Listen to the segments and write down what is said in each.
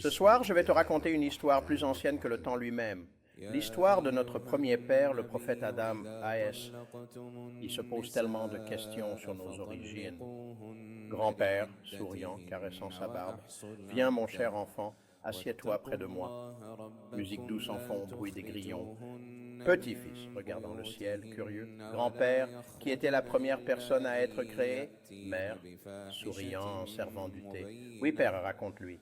Ce soir, je vais te raconter une histoire plus ancienne que le temps lui-même. L'histoire de notre premier père, le prophète Adam, A.S. Il se pose tellement de questions sur nos origines. Grand-père, souriant, caressant sa barbe, viens mon cher enfant, assieds-toi près de moi. Musique douce en fond, bruit des grillons. Petit-fils, regardant le ciel, curieux. Grand-père, qui était la première personne à être créée? Mère, souriant en servant du thé. Oui, père, raconte-lui.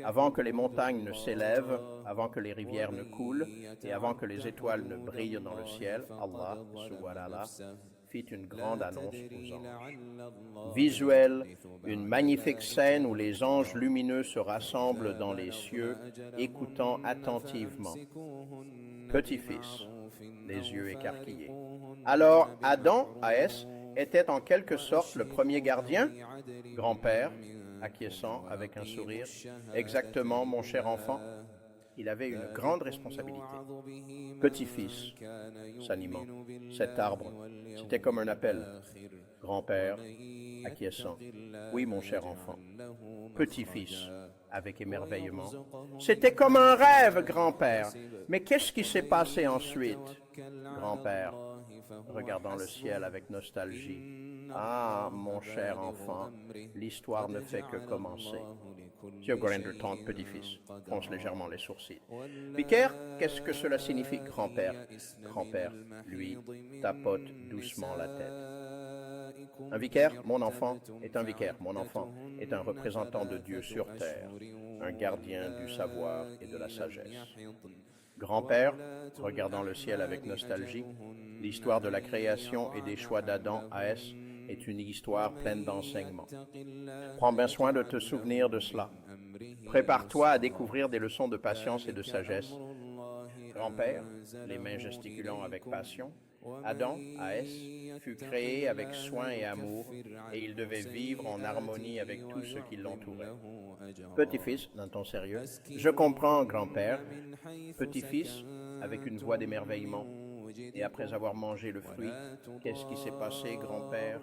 Avant que les montagnes ne s'élèvent, avant que les rivières ne coulent, et avant que les étoiles ne brillent dans le ciel, Allah, subhanallah, fit une grande annonce aux anges. Visuel, une magnifique scène où les anges lumineux se rassemblent dans les cieux, écoutant attentivement. Petit-fils, les yeux écarquillés. Alors, Adam, A.S., était en quelque sorte le premier gardien? Grand-père, acquiesçant avec un sourire. Exactement, mon cher enfant. Il avait une grande responsabilité. Petit-fils, s'animant. Cet arbre, c'était comme un appel. Grand-père, acquiescent. Oui, mon cher enfant. Petit-fils, avec émerveillement. C'était comme un rêve, grand-père. Mais qu'est-ce qui s'est passé ensuite? Grand-père, regardant le ciel avec nostalgie. Ah, mon cher enfant, l'histoire ne fait que commencer. Monsieur Grinder tente petit-fils, fronce légèrement les sourcils. Vicaire, qu'est-ce que cela signifie, grand-père? Grand-père, lui, tapote doucement la tête. Un vicaire, mon enfant, est un vicaire. Mon enfant est un représentant de Dieu sur terre, un gardien du savoir et de la sagesse. Grand-père, regardant le ciel avec nostalgie, l'histoire de la création et des choix d'Adam, A.S., est une histoire pleine d'enseignements. Prends bien soin de te souvenir de cela. Prépare-toi à découvrir des leçons de patience et de sagesse. Grand-père, les mains gesticulant avec passion, Adam, A.S., fut créé avec soin et amour, et il devait vivre en harmonie avec tous ceux qui l'entouraient. Petit-fils, d'un ton sérieux, je comprends, grand-père. Petit-fils, avec une voix d'émerveillement, et après avoir mangé le fruit, qu'est-ce qui s'est passé, grand-père?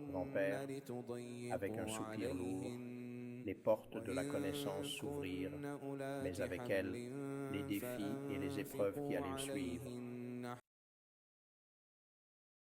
Grand-père, avec un soupir lourd, les portes de la connaissance s'ouvrirent, mais avec elles, les défis et les épreuves qui allaient suivre.